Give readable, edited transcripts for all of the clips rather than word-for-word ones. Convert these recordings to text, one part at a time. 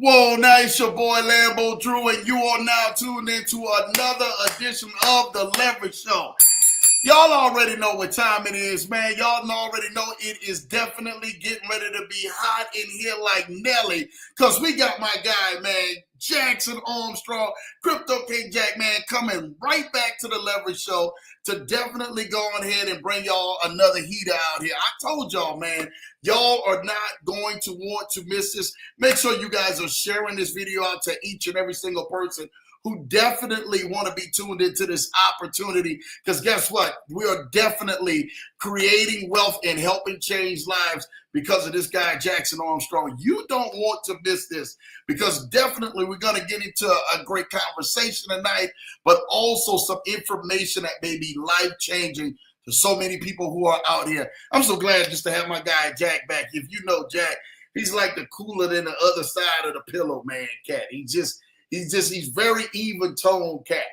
Whoa, now it's your boy Lambo Drew, and you are now tuned into another edition of The Leverage Show. Y'all already know what time it is, man. Y'all already know it is definitely getting ready to be hot in here like Nelly, because we got my guy, man, Jackson Armstrong, Crypto King Jack, man, coming right back to The Leverage Show to definitely go on ahead and bring y'all another heater out here. I told y'all, man, y'all are not going to want to miss this. Make sure you guys are sharing this video out to each and every single person who definitely want to be tuned into this opportunity, because guess what? We are definitely creating wealth and helping change lives because of this guy, Jackson Armstrong. You don't want to miss this, because definitely we're going to get into a great conversation tonight, but also some information that may be life-changing to so many people who are out here. I'm so glad just to have my guy, Jack, back. If you know Jack, he's like the cooler than the other side of the pillow, man, cat. He's very even toned cat.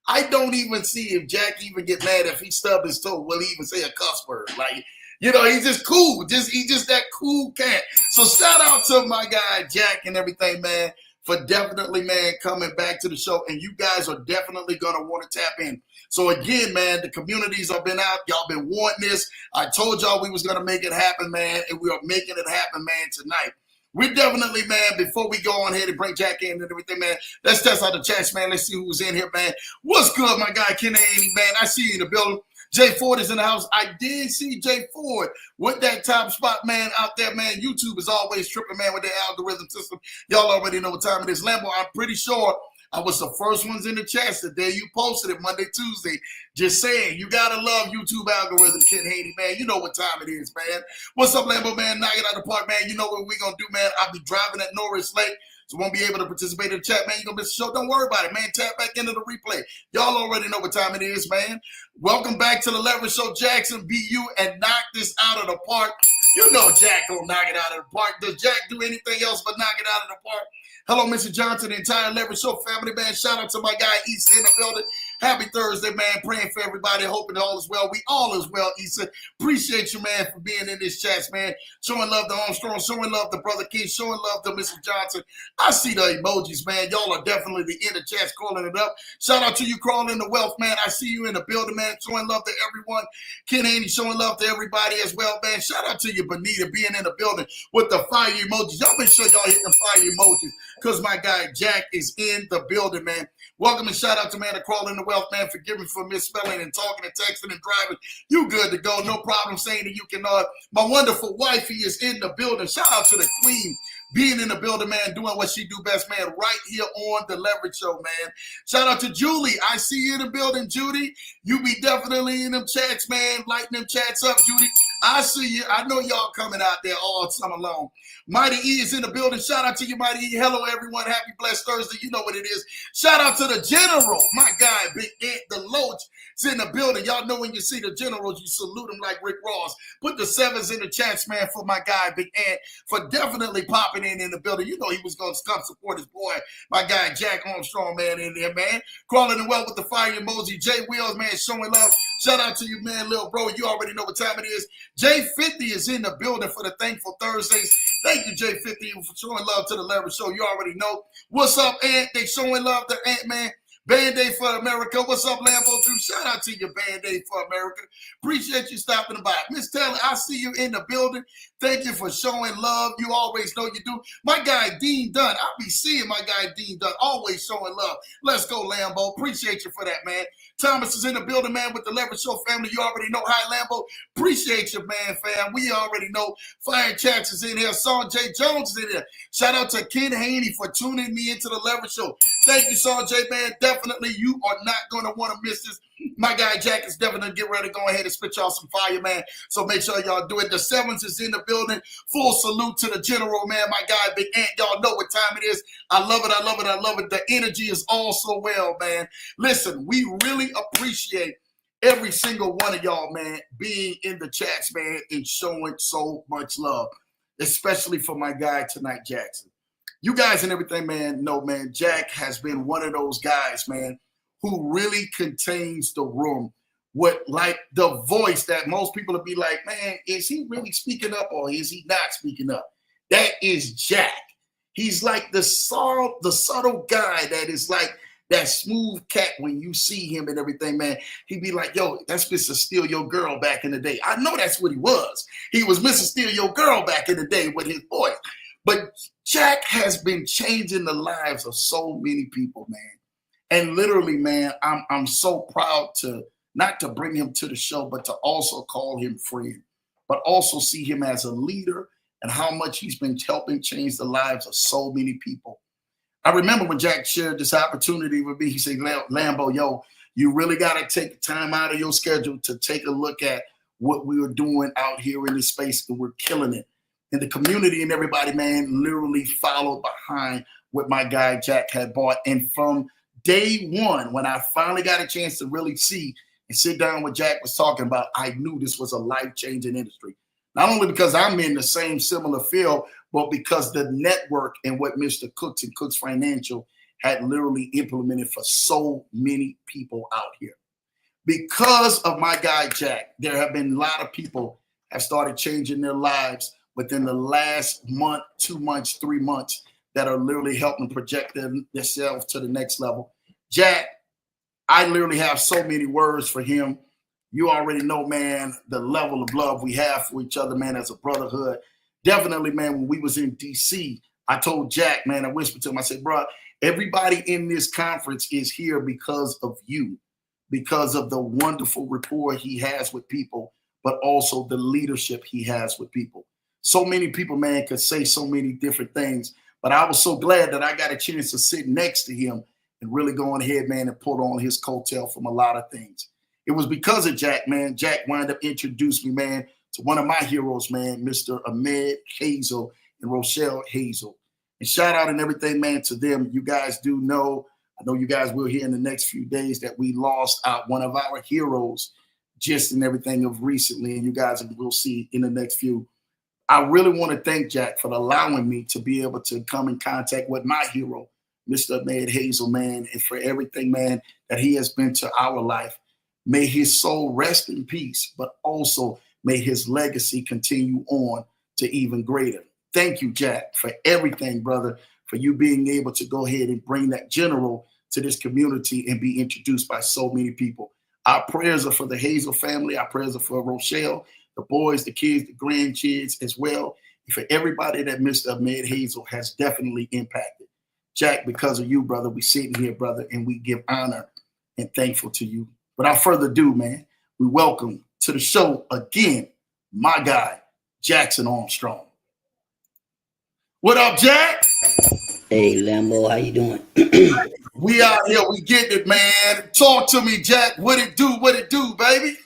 I don't even see if Jack even get mad if he stub his toe. Will he even say a cuss word? Like, you know, he's just cool. He's just that cool cat. So shout out to my guy Jack and everything, man, for definitely, man, coming back to the show. And you guys are definitely gonna want to tap in. So again, man, the communities have been out. Y'all been wanting this. I told y'all we was gonna make it happen, man, and we are making it happen, man, tonight. We definitely, man, before we go on here and bring Jack in and everything, man, let's test out the chats, man. Let's see who's in here, man. What's good, my guy, Ken Haney, man? I see you in the building. Jay Ford is in the house. I did see Jay Ford with that top spot, man, out there, man. YouTube is always tripping, man, with their algorithm system. Y'all already know what time it is. Lambo, I'm pretty sure I was the first ones in the chats the day you posted it, Monday, Tuesday. Just saying, you got to love YouTube algorithm, Ken Haney, man. You know what time it is, man. What's up, Lambo, man? Knock it out the park, man. You know what we're going to do, man. I'll be driving at Norris Lake, so won't be able to participate in the chat, man. You're going to miss the show. Don't worry about it, man. Tap back into the replay. Y'all already know what time it is, man. Welcome back to the Leverage Show. Jackson, be you, and knock this out of the park. You know Jack gonna knock it out of the park. Does Jack do anything else but knock it out of the park? Hello, Mr. Johnson, the entire Leverage Show family, man. Shout out to my guy, Issa, in the building. Happy Thursday, man. Praying for everybody. Hoping all is well. We all is well, Issa. Appreciate you, man, for being in this chat, man. Showing love to Armstrong. Showing love to Brother King. Showing love to Mr. Johnson. I see the emojis, man. Y'all are definitely in the chat calling it up. Shout out to you, Crawling the Wealth, man. I see you in the building, man. Showing love to everyone. Ken Haney showing love to everybody as well, man. Shout out to you, Benita, being in the building with the fire emojis. Y'all make sure y'all hit the fire emojis, because my guy Jack is in the building, man. Welcome and shout out to, man, the Crawling the Wealth, man. Forgive me for misspelling and talking and texting and driving. You good to go. No problem saying that you can. My wonderful wifey is in the building. Shout out to the queen being in the building, man, doing what she do best, man, right here on the Leverage Show, man. Shout out to Julie. I see you in the building, Judy. You be definitely in them chats, man. Lighting them chats up, Judy. I see you. I know y'all coming out there all summer long. Mighty E is in the building. Shout out to you, Mighty E. Hello, everyone. Happy blessed Thursday. You know what it is. Shout out to the General, my guy, Big Ant, the Loach. Is in the building. Y'all know when you see the generals, you salute them like Rick Ross. Put the sevens in the chats, man, for my guy, Big Ant, for definitely popping in the building. You know he was going to come support his boy, my guy, Jack Armstrong, man, in there, man. Crawling the well with the fire emoji. Jay Wheels, man, showing love. Shout out to you, man, little bro. You already know what time it is. J50 is in the building for the Thankful Thursdays. Thank you, J50, for showing love to the Leverage Show. You already know. What's up, Ant? They showing love to Ant, man. Band-Aid for America. What's up, Lambo? Too? Shout out to you, Band-Aid for America. Appreciate you stopping by. Miss Taylor, I see you in the building. Thank you for showing love. You always know you do. My guy, Dean Dunn. I'll be seeing my guy, Dean Dunn, always showing love. Let's go, Lambo. Appreciate you for that, man. Thomas is in the building, man, with the Leverage Show family. You already know. Hi, Lambo. Appreciate you, man, fam. We already know. Fire Chats is in here. Sanjay Jones is in here. Shout out to Ken Haney for tuning me into the Leverage Show. Thank you, Sanjay, man. Definitely, you are not going to want to miss this. My guy Jack is definitely get ready to go ahead and spit y'all some fire, man. So make sure y'all do it. The sevens is in the building. Full salute to the general, man. My guy Big Ant. Y'all know what time it is. I love it. I love it. I love it. The energy is all so well, man. Listen, we really appreciate every single one of y'all, man, being in the chats, man, and showing so much love, especially for my guy tonight, Jackson. You guys and everything, man, know, man, Jack has been one of those guys, man, who really contains the room with, like, the voice that most people will be like, man, is he really speaking up or is he not speaking up? That is Jack. He's like the subtle guy that is like that smooth cat when you see him and everything, man. He'd be like, yo, that's Mr. Steal Your Girl back in the day. I know that's what he was. He was Mr. Steal Your Girl back in the day with his voice. But Jack has been changing the lives of so many people, man. And literally, man, I'm so proud to not to bring him to the show, but to also call him friend, but also see him as a leader and how much he's been helping change the lives of so many people. I remember when Jack shared this opportunity with me, he said, Lambo, yo, you really got to take time out of your schedule to take a look at what we were doing out here in this space, and we're killing it. And the community and everybody, man, literally followed behind what my guy Jack had bought. And from day one, when I finally got a chance to really see and sit down with Jack was talking about, I knew this was a life-changing industry. Not only because I'm in the same similar field, but because the network and what Mr. Cooks and Cooks Financial had literally implemented for so many people out here. Because of my guy Jack, there have been a lot of people have started changing their lives within the last month, 2 months, 3 months that are literally helping project themselves to the next level. Jack, I literally have so many words for him. You already know, man, the level of love we have for each other, man, as a brotherhood. Definitely, man, when we was in D.C., I told Jack, man, I whispered to him, I said, bro, everybody in this conference is here because of you, because of the wonderful rapport he has with people, but also the leadership he has with people. So many people, man, could say so many different things, but I was so glad that I got a chance to sit next to him and really go on ahead, man, and pull on his coattail from a lot of things. It was because of Jack, man. Jack wound up introduced me, man, to one of my heroes, man, Mr. Ahmed Hazel and Rochelle Hazel. And shout out and everything, man, to them. You guys do know, I know you guys will hear in the next few days that we lost out one of our heroes just in everything of recently, and you guys will see in the next few. I really want to thank Jack for allowing me to be able to come in contact with my hero, Mr. Ahmed Hazel, man, and for everything, man, that he has been to our life. May his soul rest in peace, but also may his legacy continue on to even greater. Thank you, Jack, for everything, brother, for you being able to go ahead and bring that general to this community and be introduced by so many people. Our prayers are for the Hazel family. Our prayers are for Rochelle, the boys, the kids, the grandkids as well, and for everybody that Mr. Ahmed Hazel has definitely impacted. Jack, because of you, brother, we sitting here, brother, and we give honor and thankful to you. Without further ado, man, we welcome to the show again, my guy, Jackson Armstrong. What up, Jack? Hey, Lambo, how you doing? We out here, we getting it, man. Talk to me, Jack. What it do, baby?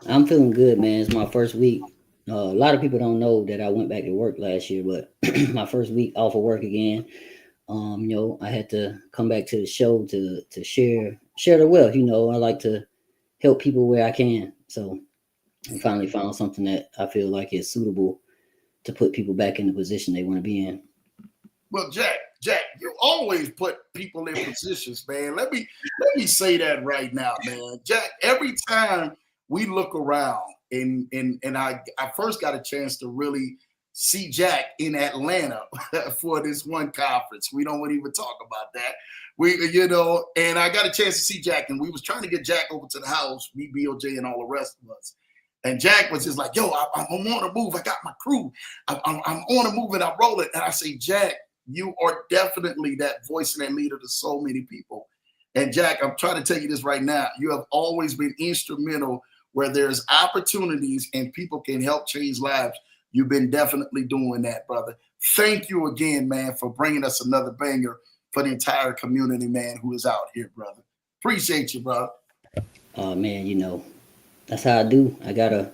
I'm feeling good, man. It's my first week. A lot of people don't know that I went back to work last year, but my first week off of work again. I had to come back to the show to share the wealth. I like to help people where I can. So I finally found something that I feel like is suitable to put people back in the position they want to be in. Well, Jack, you always put people in positions, man. Let me say that right now, man. Jack, every time we look around and I first got a chance to really see Jack in Atlanta for this one conference. We don't want to even talk about that. And I got a chance to see Jack, and we was trying to get Jack over to the house, me, BOJ, and all the rest of us. And Jack was just like, yo, I'm on the move. I got my crew. I'm on the move and I'm rolling. And I say, Jack, you are definitely that voice and that leader to so many people. And Jack, I'm trying to tell you this right now. You have always been instrumental where there's opportunities and people can help change lives. You've been definitely doing that, brother. Thank you again, man, for bringing us another banger for the entire community, man, who is out here, brother. Appreciate you, brother. Oh man, that's how I do. I gotta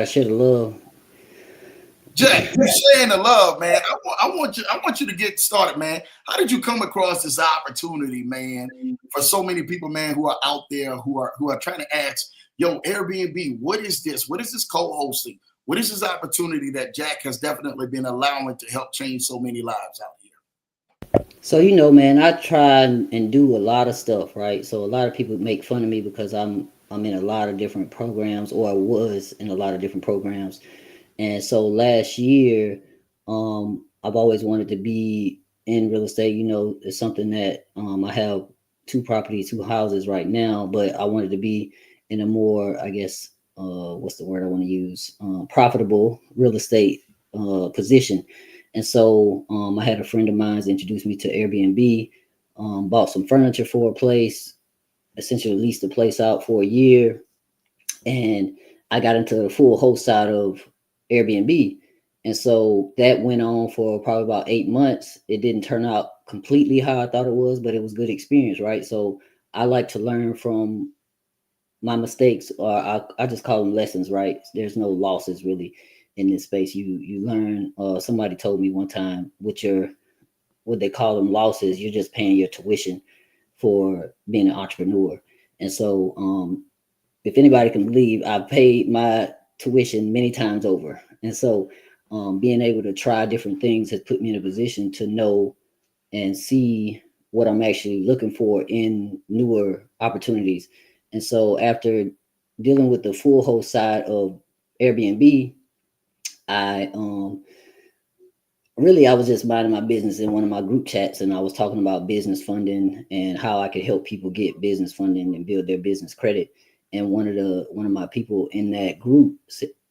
share the love. Jack, you sharing the love, man. I want you to get started, man. How did you come across this opportunity, man, for so many people, man, who are out there who are trying to ask, yo, Airbnb, what is this? What is this co-hosting? What is this opportunity that Jack has definitely been allowing to help change so many lives out here? So man, I try and do a lot of stuff, right? So a lot of people make fun of me because I'm in a lot of different programs, or I was in a lot of different programs. And so last year, I've always wanted to be in real estate. You know, it's something that I have two properties, two houses right now, but I wanted to be in a more, I guess, what's the word I want to use? Profitable real estate position. And so I had a friend of mine introduced me to Airbnb, bought some furniture for a place, essentially leased the place out for a year, and I got into the full host side of Airbnb. And so that went on for probably about 8 months. It didn't turn out completely how I thought it was, but it was good experience, right? So I like to learn from my mistakes, or I just call them lessons, right? There's no losses really in this space. You learn. Somebody told me one time, with your what they call them losses, you're just paying your tuition for being an entrepreneur. And so if anybody can believe, I've paid my tuition many times over. And so being able to try different things has put me in a position to know and see what I'm actually looking for in newer opportunities. And so after dealing with the full host side of Airbnb, I really I was just minding my business in one of my group chats, and I was talking about business funding and how I could help people get business funding and build their business credit. And one of my people in that group,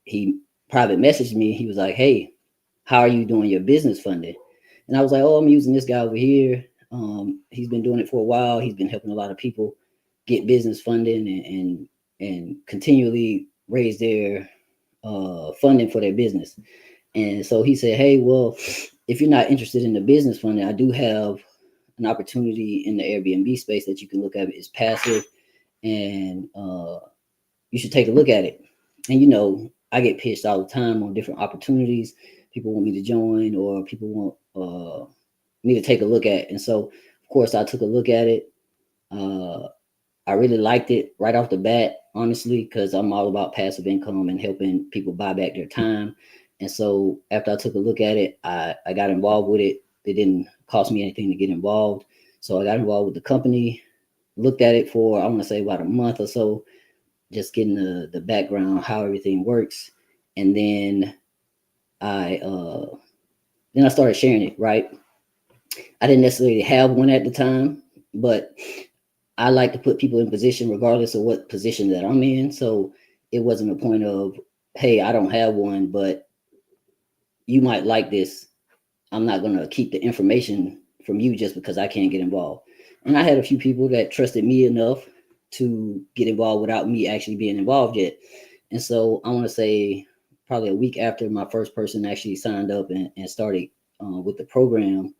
he private messaged me. He was like, "Hey, how are you doing your business funding?" And I was like, "Oh, I'm using this guy over here. He's been doing it for a while. He's been helping a lot of people get business funding and continually raise their funding for their business." And so he said, "Hey, well, if you're not interested in the business funding, I do have an opportunity in the Airbnb space that you can look at. It's passive, and you should take a look at it." And you know, I get pitched all the time on different opportunities. People want me to join, or people want me to take a look at. And so, of course, I took a look at it. Uh, I really liked it right off the bat, honestly, because I'm all about passive income and helping people buy back their time. And so after I took a look at it, I got involved with it. It didn't cost me anything to get involved. So I got involved with the company, looked at it for, I want to say, about a month or so, just getting the background, how everything works. And I then I started sharing it, right? I didn't necessarily have one at the time, but I like to put people in position regardless of what position that I'm in. So it wasn't a point of, hey, I don't have one, but you might like this. I'm not going to keep the information from you just because I can't get involved. And I had a few people that trusted me enough to get involved without me actually being involved yet. And so I want to say probably a week after my first person actually signed up and started with the program,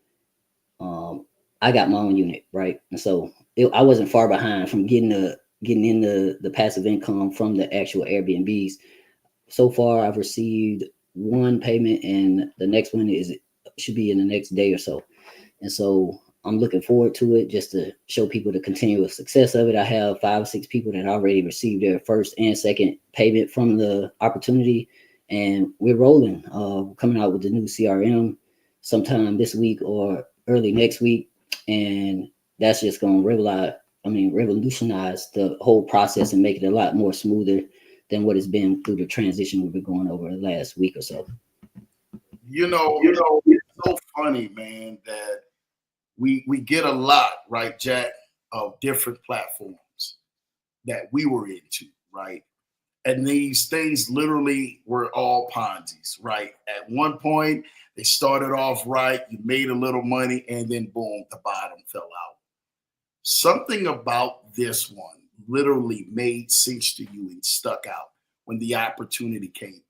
I got my own unit, right? And so I wasn't far behind from getting in the passive income from the actual Airbnbs. So far, I've received one payment, and the next one should be in the next day or so. And so I'm looking forward to it, just to show people the continuous success of it. I have 5 or 6 people that already received their first and second payment from the opportunity, and we're rolling. Coming out with the new CRM sometime this week or early next week, and that's just going to revolutionize the whole process and make it a lot more smoother than what it's been through the transition we've been going over the last week or so. You know, it's so funny, man, that we get a lot, right, Jack, of different platforms that we were into, right? And these things literally were all Ponzi's, right? At one point, they started off right, you made a little money, and then boom, the bottom fell out. Something about this one literally made sense to you and stuck out when the opportunity came.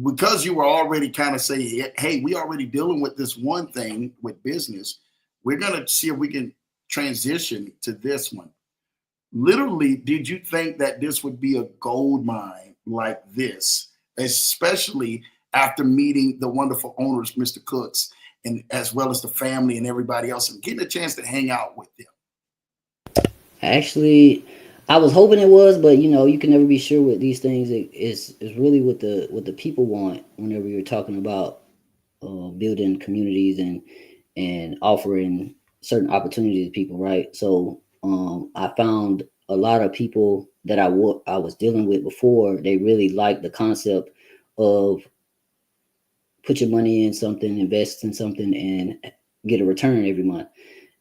Because you were already kind of saying, hey, we already dealing with this one thing with business. We're going to see if we can transition to this one. Literally, did you think that this would be a gold mine like this, especially after meeting the wonderful owners, Mr. Cooks, and as well as the family and everybody else, and getting a chance to hang out with them? Actually, I was hoping it was, but you know, you can never be sure with these things. Is really what the people want whenever you're talking about building communities and offering certain opportunities to people, right? So I found a lot of people that I was dealing with before. They really liked the concept of put your money in something, invest in something, and get a return every month.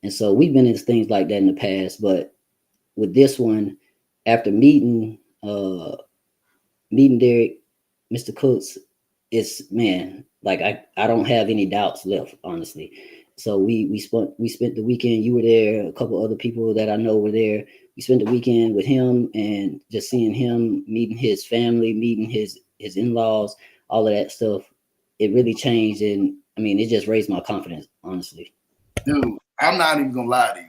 And so we've been into things like that in the past, but with this one, after meeting Derek, Mr. Cooks, it's, man, like I don't have any doubts left, honestly. So we spent the weekend. You were there. A couple other people that I know were there. We spent the weekend with him and just seeing him, meeting his family, meeting his in-laws, all of that stuff. It really changed, and I mean, it just raised my confidence, honestly. Dude, I'm not even gonna lie to you,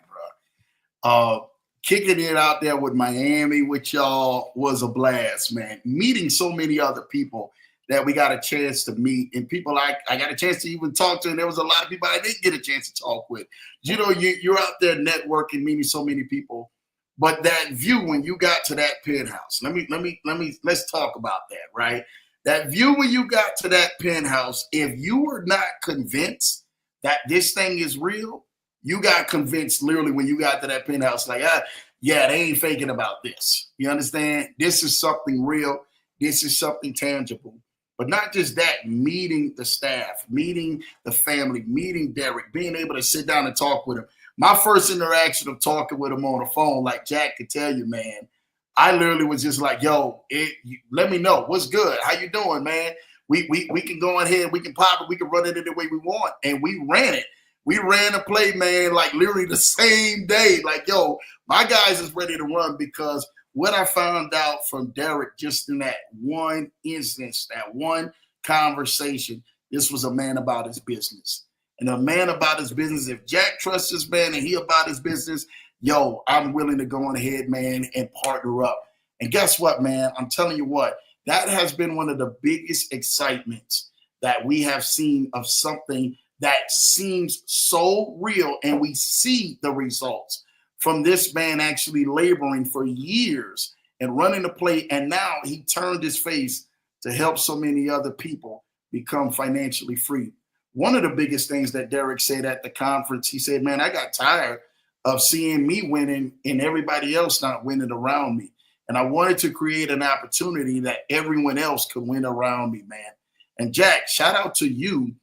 bro. Kicking it out there with Miami with y'all was a blast, man. Meeting so many other people that we got a chance to meet, and people I got a chance to even talk to, and there was a lot of people I didn't get a chance to talk with. You know, you're out there networking, meeting so many people. But that view when you got to that penthouse, let's talk about that, right? That view when you got to that penthouse, if you were not convinced that this thing is real, you got convinced literally when you got to that penthouse, like, yeah, they ain't faking about this. You understand? This is something real. This is something tangible. But not just that, meeting the staff, meeting the family, meeting Derek, being able to sit down and talk with him. My first interaction of talking with him on the phone, like Jack could tell you, man, I literally was just like, yo, let me know. What's good? How you doing, man? We can go ahead, we can pop it, we can run it any way we want. And we ran it. We ran a play, man, like literally the same day. Like, yo, my guys is ready to run because what I found out from Derek just in that one instance, that one conversation, this was a man about his business. And a man about his business, if Jack trusts this man and he about his business, yo, I'm willing to go on ahead, man, and partner up. And guess what, man? I'm telling you what, that has been one of the biggest excitements that we have seen of something that seems so real, and we see the results from this man actually laboring for years and running the play, and now he turned his face to help so many other people become financially free. One of the biggest things that Derek said at the conference, he said, man, I got tired of seeing me winning and everybody else not winning around me. And I wanted to create an opportunity that everyone else could win around me, man. And Jack, shout out to you.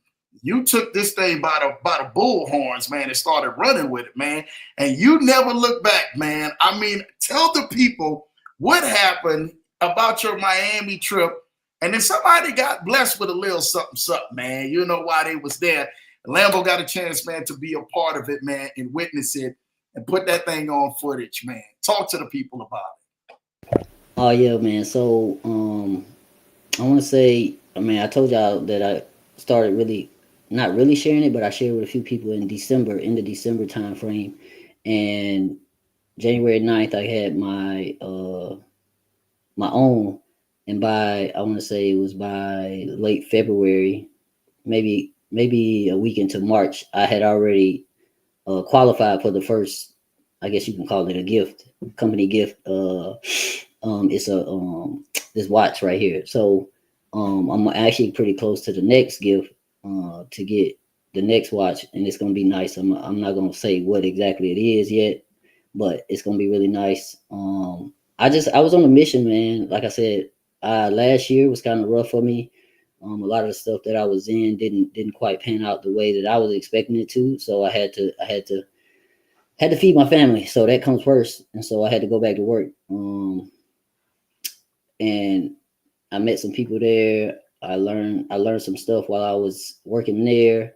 You took this thing by the bull horns, man, and started running with it, man. And you never look back, man. I mean, tell the people what happened about your Miami trip. And then somebody got blessed with a little something, something, man. You know why they was there. Lambo got a chance, man, to be a part of it, man, and witness it and put that thing on footage, man. Talk to the people about Oh yeah, man. So I want to say, I mean, I told y'all that I started really not really sharing it, but I shared with a few people in December, in the December time frame. And January 9th, I had my own, and by, I want to say it was by late February, maybe a week into March, I had already qualified for the first, I guess you can call it a gift, company gift. It's a this watch right here. So I'm actually pretty close to the next gift to get the next watch, and it's gonna be nice. I'm not gonna say what exactly it is yet, but it's gonna be really nice. I was on a mission, man. Like I said, last year was kind of rough for me. A lot of the stuff that I was in didn't quite pan out the way that I was expecting it to. So I had to feed my family. So that comes first, and so I had to go back to work. And I met some people there. I learned some stuff while I was working there,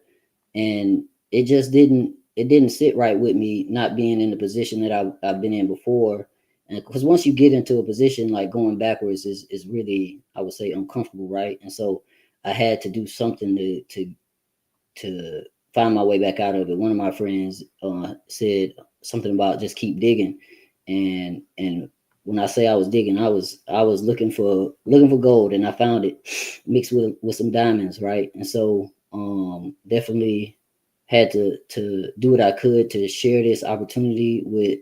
and it didn't sit right with me not being in the position that I've been in before. And because once you get into a position, like going backwards is really, I would say, uncomfortable, right? And so I had to do something to find my way back out of it. One of my friends said something about just keep digging, and when I say I was digging, I was looking for gold, and I found it mixed with some diamonds, right? And so definitely had to do what I could to share this opportunity with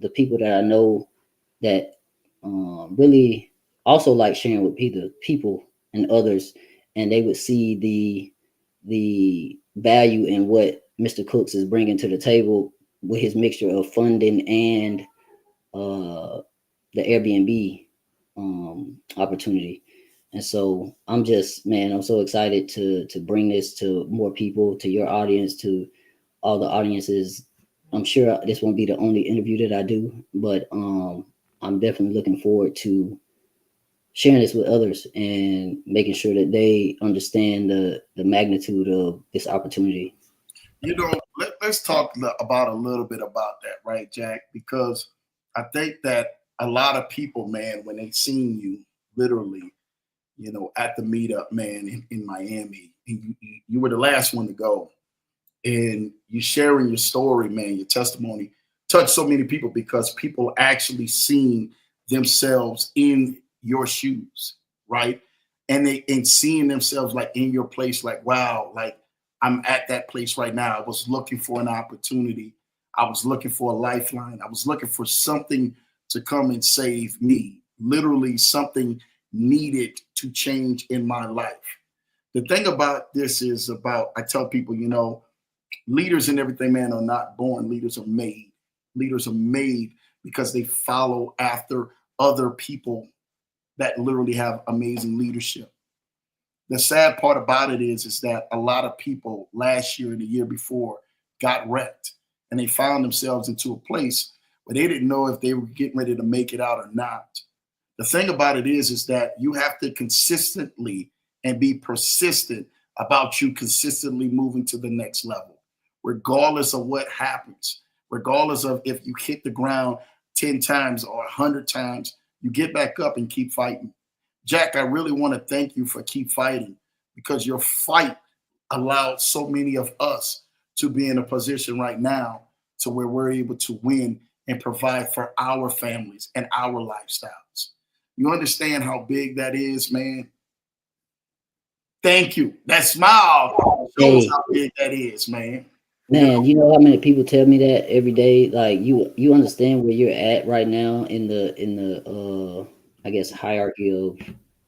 the people that I know that really also like sharing with people and others, and they would see the value in what Mr. Cooks is bringing to the table with his mixture of funding and uh, the Airbnb opportunity. And so I'm just, man, I'm so excited to bring this to more people, to your audience, to all the audiences. I'm sure this won't be the only interview that I do, but I'm definitely looking forward to sharing this with others and making sure that they understand the magnitude of this opportunity. Let's talk about a little bit about that, right, Jack? Because I think that a lot of people, man, when they seen you literally, at the meetup, man, in Miami, and you were the last one to go, and you sharing your story, man, your testimony touched so many people because people actually seen themselves in your shoes, right? And seeing themselves like in your place, like, wow, like I'm at that place right now. I was looking for an opportunity. I was looking for a lifeline. I was looking for something to come and save me. Literally something needed to change in my life. The thing about this is about, I tell people, leaders and everything, man, are not born. Leaders are made. Leaders are made because they follow after other people that literally have amazing leadership. The sad part about it is that a lot of people last year and the year before got wrecked, and they found themselves into a place where they didn't know if they were getting ready to make it out or not. The thing about it is that you have to consistently and be persistent about you consistently moving to the next level, regardless of what happens, regardless of if you hit the ground 10 times or 100 times, you get back up and keep fighting. Jack, I really want to thank you for keep fighting because your fight allowed so many of us to be in a position right now to where we're able to win and provide for our families and our lifestyles. You understand how big that is, man? Thank you. That smile shows Hey, how big that is, man. You man, you know how many people tell me that every day? Like you understand where you're at right now in the I guess hierarchy of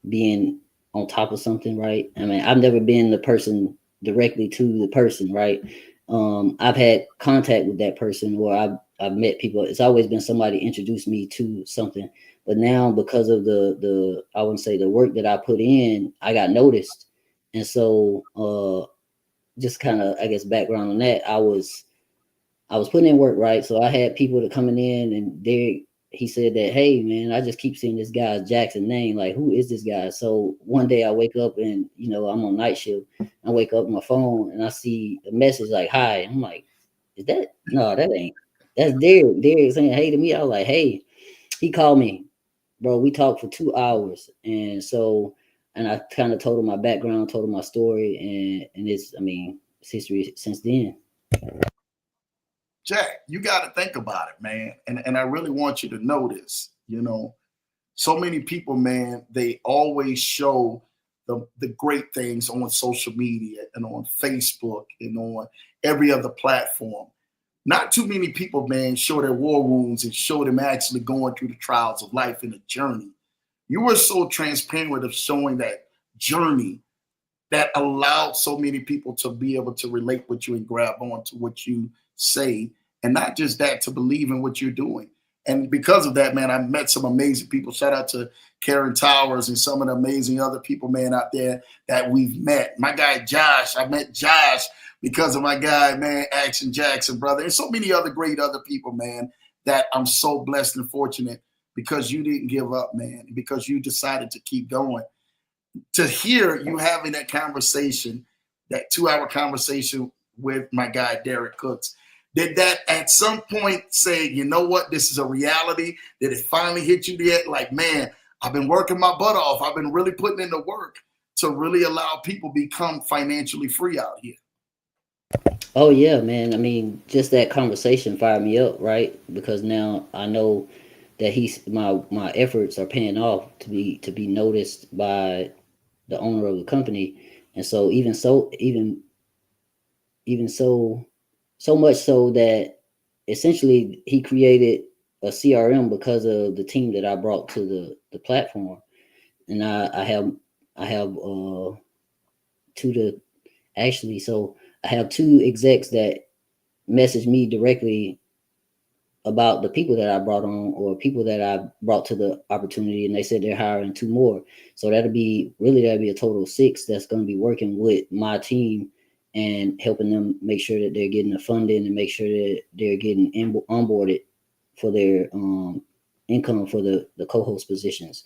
being on top of something, right? I mean, I've never been the person directly to the person, right? I've had contact with that person, or I've met people. It's always been somebody introduced me to something. But now, because of the I wouldn't say the work that I put in, I got noticed, and so just kind of, I guess, background on that, I was putting in work, right? So I had people that coming in, and he said that, hey man, I just keep seeing this guy's Jackson name. Like, who is this guy? So one day I wake up and I'm on night shift. I wake up on my phone and I see a message like, hi. I'm like, is that, no, that ain't, that's Derek. Derek saying hey to me. I was like, hey, he called me, bro. We talked for 2 hours. And I kind of told him my background, told him my story, and it's, I mean, it's history since then. Jack, you got to think about it, man. And I really want you to know this. So many people, man, they always show the great things on social media and on Facebook and on every other platform. Not too many people, man, show their war wounds and show them actually going through the trials of life in a journey. You were so transparent of showing that journey that allowed so many people to be able to relate with you and grab on to what you say. And not just that, to believe in what you're doing. And because of that, man, I met some amazing people. Shout out to Karen Towers and some of the amazing other people, man, out there that we've met. My guy Josh, I met Josh because of my guy, man, Action Jackson, brother. And so many other great other people, man, that I'm so blessed and fortunate because you didn't give up, man, because you decided to keep going. To hear you having that conversation, that 2 hour conversation with my guy, Derek Cooks, did that at some point say, you know what, this is a reality? Did it finally hit you yet? Like, man, I've been working my butt off. I've been really putting in the work to really allow people become financially free out here. Oh yeah, man. I mean, just that conversation fired me up, right? Because now I know that my efforts are paying off to be noticed by the owner of the company. And so even so much so that essentially he created a CRM because of the team that I brought to the platform. And I have two to actually, so I have two execs that message me directly about the people that I brought on or people that I brought to the opportunity, and they said they're hiring 2 more. So that'll be a total of 6 that's going to be working with my team and helping them make sure that they're getting the funding and make sure that they're getting onboarded for their income for the co-host positions.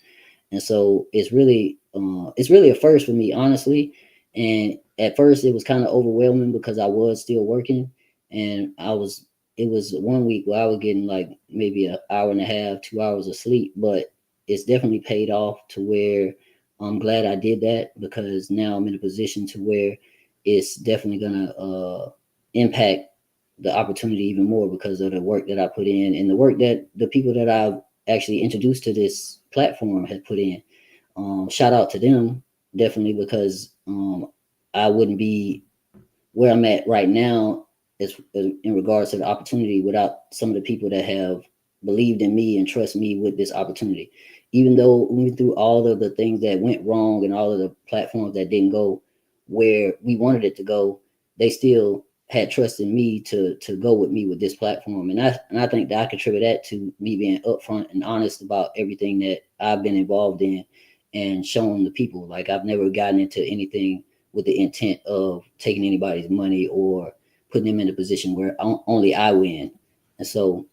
And so it's really a first for me, honestly. And at first it was kind of overwhelming because I was still working, and it was one week where I was getting like maybe an hour and a half, 2 hours of sleep, but it's definitely paid off to where I'm glad I did that, because now I'm in a position to where it's definitely gonna impact the opportunity even more because of the work that I put in and the work that the people that I've actually introduced to this platform have put in. Shout out to them, definitely, because I wouldn't be where I'm at right now as in regards to the opportunity without some of the people that have believed in me and trust me with this opportunity. Even though we went through all of the things that went wrong and all of the platforms that didn't go where we wanted it to go, they still had trust in me to go with me with this platform. And I think that I contribute that to me being upfront and honest about everything that I've been involved in and showing the people. Like, I've never gotten into anything with the intent of taking anybody's money or putting them in a position where only I win. And so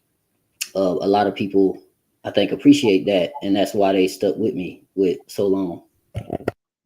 a lot of people, I think, appreciate that, and that's why they stuck with me with so long.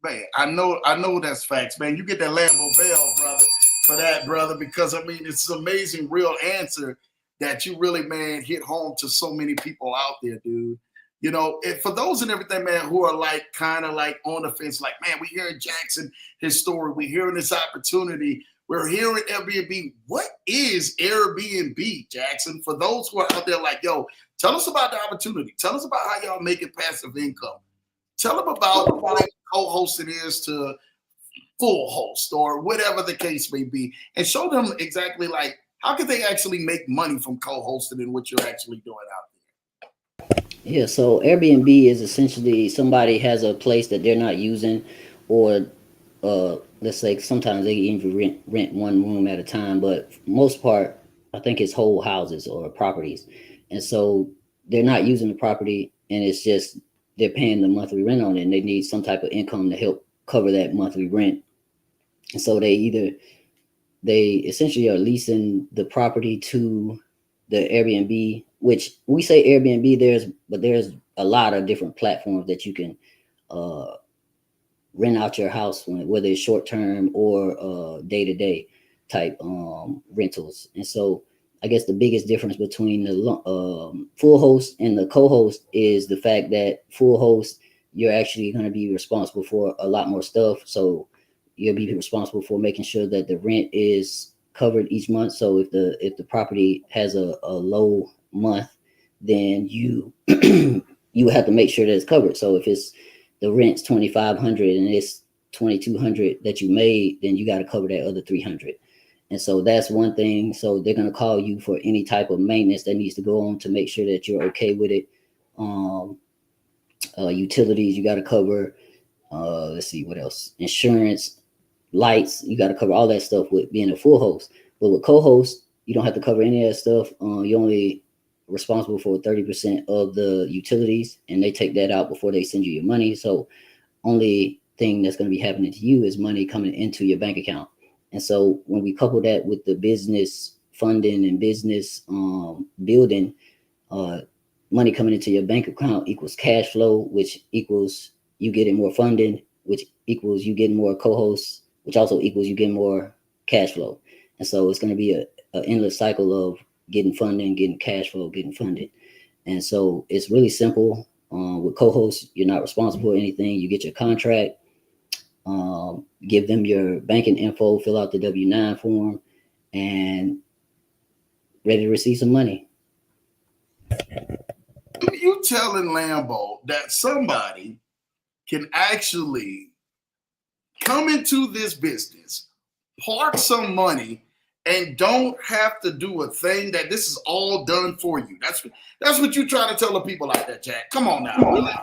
Man, I know that's facts, man. You get that Lambo Bell, brother, for that, brother, because I mean, it's an amazing, real answer that you really, man, hit home to so many people out there, dude. You know, and for those and everything, man, who are like kind of like on the fence, like, man, we hearing Jackson, his story, we hearing this opportunity, we're hearing Airbnb. What is Airbnb, Jackson? For those who are out there, like, yo, tell us about the opportunity. Tell us about how y'all making passive income. Tell them about what co-hosting is to full host or whatever the case may be, and show them exactly like how can they actually make money from co-hosting and what you're actually doing out Yeah, so Airbnb is essentially somebody has a place that they're not using, or let's say sometimes they even rent one room at a time, but for most part, I think it's whole houses or properties. And so they're not using the property, and it's just they're paying the monthly rent on it, and they need some type of income to help cover that monthly rent. And so they essentially are leasing the property to the Airbnb, which we say Airbnb, there's a lot of different platforms that you can uh, rent out your house, whether it's short term or day to day type rentals. And so I guess the biggest difference between the full host and the co-host is the fact that full host, you're actually going to be responsible for a lot more stuff. So you'll be responsible for making sure that the rent is covered each month. So if the property has a low month, then you you have to make sure that it's covered. So if it's the rent's 2,500 and it's 2,200 that you made, then you got to cover that other 300. And so that's one thing. So they're going to call you for any type of maintenance that needs to go on to make sure that you're okay with it. Um, Utilities you got to cover. Let's see what else. Insurance, lights, you got to cover all that stuff with being a full host. But with co-host, you don't have to cover any of that stuff. You're only responsible for 30% of the utilities, and they take that out before they send you your money. So only thing that's going to be happening to you is money coming into your bank account. And so when we couple that with the business funding and business building, uh, money coming into your bank account equals cash flow, which equals you getting more funding, which equals you getting more co-hosts, which also equals you getting more cash flow. And so it's going to be a endless cycle of getting funding, getting cash flow, getting funded. And so it's really simple. With co-hosts, you're not responsible for anything. You get your contract, give them your banking info, fill out the W-9 form, and ready to receive some money. you telling Lambo that somebody can actually come into this business, park some money, and don't have to do a thing, that this is all done for you. That's what you trying to tell the people like that, Jack. Come on now.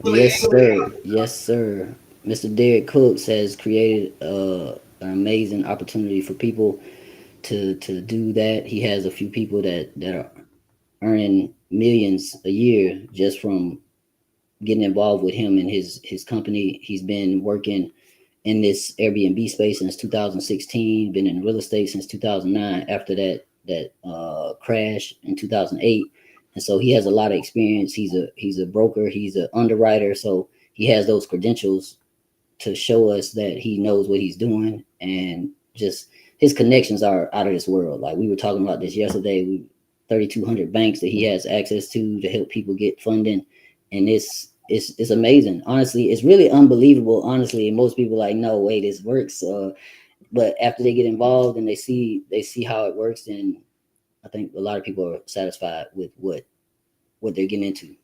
Yes, sir. Yes, sir. Mr. Derek Cooks has created an amazing opportunity for people to do that. He has a few people that earning millions a year just from getting involved with him and his company. He's been working in this Airbnb space since 2016, been in real estate since 2009 after that crash in 2008. And so he has a lot of experience. He's a broker, he's an underwriter, so he has those credentials to show us that he knows what he's doing, and just his connections are out of this world. Like we were talking about this yesterday, 3,200 banks that he has access to help people get funding, and it's amazing. Honestly, it's really unbelievable. Honestly, and most people are like, no way, this works. But after they get involved and they see how it works, then I think a lot of people are satisfied with what they're getting into.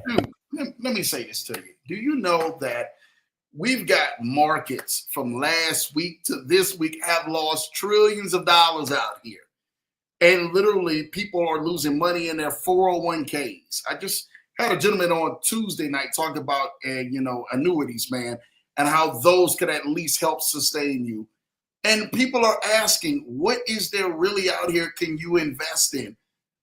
Dude, let me say this to you. Do you know that we've got markets from last week to this week have lost trillions of dollars out here? And literally people are losing money in their 401ks. I just had a gentleman on Tuesday night talk about, annuities, man, and how those could at least help sustain you. And people are asking, what is there really out here can you invest in?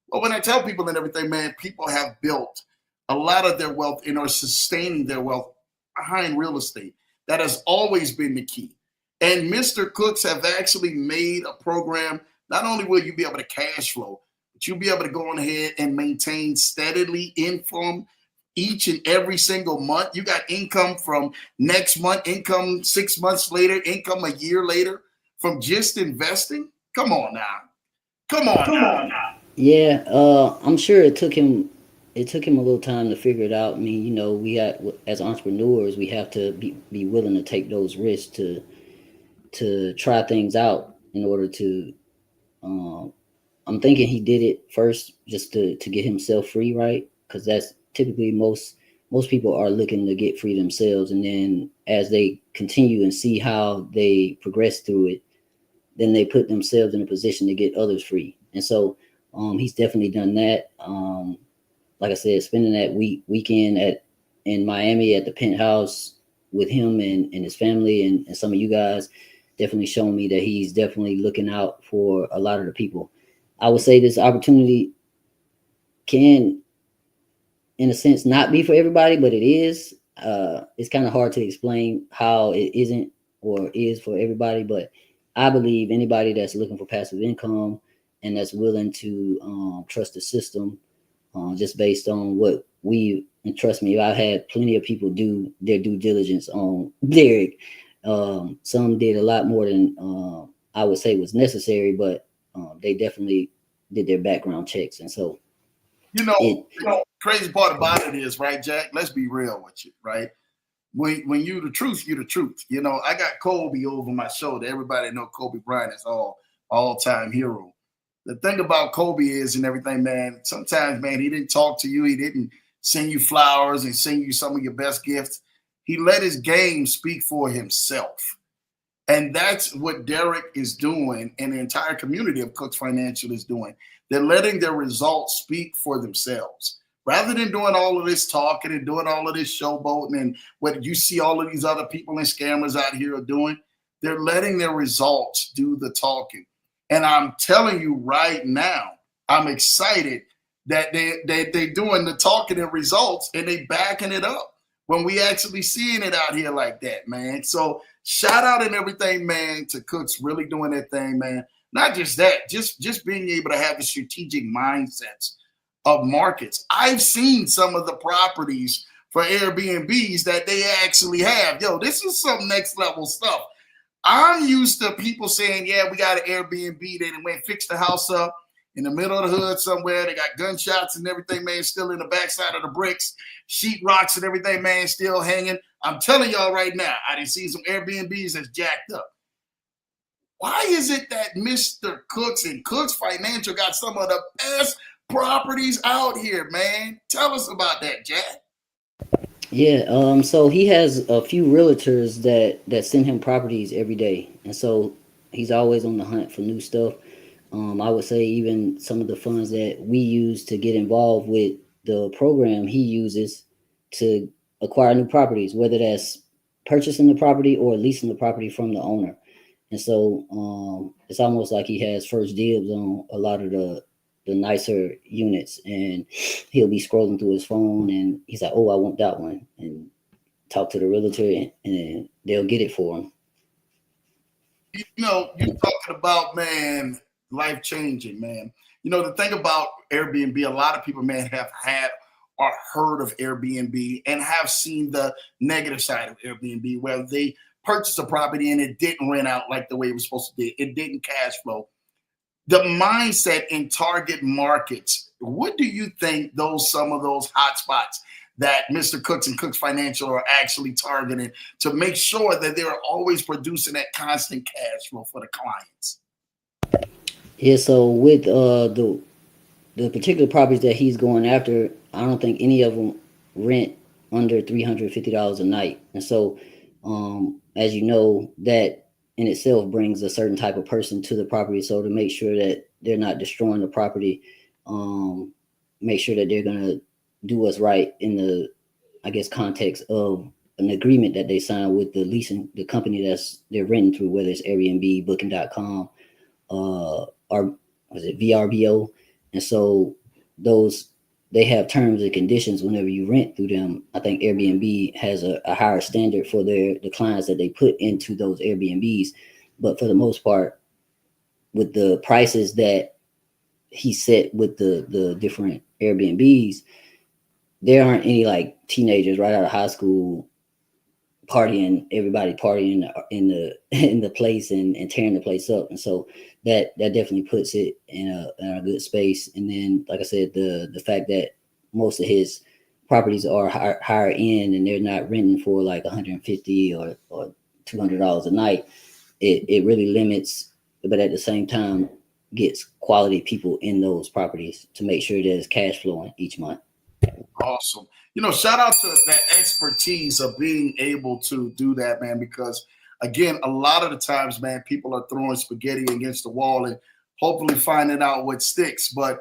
Well, when I tell people and everything, man, people have built a lot of their wealth and are sustaining their wealth behind real estate. That has always been the key. And Mr. Cooks have actually made a program. Not only will you be able to cash flow, but you'll be able to go on ahead and maintain steadily income each and every single month. You got income from next month, income 6 months later, income a year later from just investing. Come on now. Come on now. Yeah, I'm sure it took him a little time to figure it out. I mean, we got, as entrepreneurs, we have to be willing to take those risks to try things out in order to. I'm thinking he did it first just to get himself free, right? Because that's typically most people are looking to get free themselves, and then as they continue and see how they progress through it, then they put themselves in a position to get others free. And so he's definitely done that. Like I said, spending that weekend in Miami at the penthouse with him and his family and some of you guys definitely shown me that he's definitely looking out for a lot of the people. I would say this opportunity can, in a sense, not be for everybody, but it is. It's kind of hard to explain how it isn't or is for everybody, but I believe anybody that's looking for passive income and that's willing to trust the system, just based on what and trust me, I've had plenty of people do their due diligence on Derek. Some did a lot more than I would say was necessary, but they definitely did their background checks. And so, crazy part about it is, right, Jack? Let's be real with you, right? When you the truth, you the truth. I got Kobe over my shoulder. Everybody know Kobe Bryant is all-time hero. The thing about Kobe is and everything, man, sometimes, man, he didn't talk to you. He didn't send you flowers and send you some of your best gifts. He let his game speak for himself. And that's what Derek is doing and the entire community of Cooks Financial is doing. They're letting their results speak for themselves. Rather than doing all of this talking and doing all of this showboating and what you see all of these other people and scammers out here are doing, they're letting their results do the talking. And I'm telling you right now, I'm excited that they're doing the talking and results and they backing it up when we actually seeing it out here like that, man. So shout out and everything, man, to Cooks really doing that thing, man. Not just that, just being able to have the strategic mindsets of markets. I've seen some of the properties for Airbnbs that they actually have. Yo, this is some next level stuff. I'm used to people saying, yeah, we got an Airbnb. They went fix the house up in the middle of the hood somewhere. They got gunshots and everything, man, still in the backside of the bricks, sheetrocks and everything, man, still hanging. I'm telling y'all right now, I done seen some Airbnbs that's jacked up. Why is it that Mr. Cooks and Cooks Financial got some of the best properties out here, man? Tell us about that, Jack. Yeah, so he has a few realtors that send him properties every day, and so he's always on the hunt for new stuff. I would say even some of the funds that we use to get involved with the program he uses to acquire new properties, whether that's purchasing the property or leasing the property from the owner. And so it's almost like he has first dibs on a lot of nicer units, and he'll be scrolling through his phone and he's like, oh, I want that one, and talk to the realtor and they'll get it for him. You're talking about, man, life changing, man. The thing about Airbnb, a lot of people, man, have had or heard of Airbnb and have seen the negative side of Airbnb, where they purchased a property and it didn't rent out like the way it was supposed to be. It didn't cash flow. The mindset in target markets, what do you think some of those hot spots that Mr. Cooks and Cooks Financial are actually targeting to make sure that they're always producing that constant cash flow for the clients? Yeah, so with the particular properties that he's going after, I don't think any of them rent under $350 a night. And so, as you know, that in itself brings a certain type of person to the property. So to make sure that they're not destroying the property, make sure that they're gonna do what's right in the, I guess, context of an agreement that they sign with the company they're renting through, whether it's Airbnb, Booking.com, or was it VRBO. And so they have terms and conditions whenever you rent through them. I think Airbnb has a higher standard for the clients that they put into those Airbnbs. But for the most part, with the prices that he set with the different Airbnbs, there aren't any like teenagers right out of high school partying, everybody partying in the place and tearing the place up. And so that definitely puts it in a good space. And then, like I said, the fact that most of his properties are higher end and they're not renting for like $150 or $200 a night, it really limits, but at the same time gets quality people in those properties to make sure that it's cash flowing each month. Awesome. Shout out to that expertise of being able to do that, man, because again, a lot of the times, man, people are throwing spaghetti against the wall and hopefully finding out what sticks. But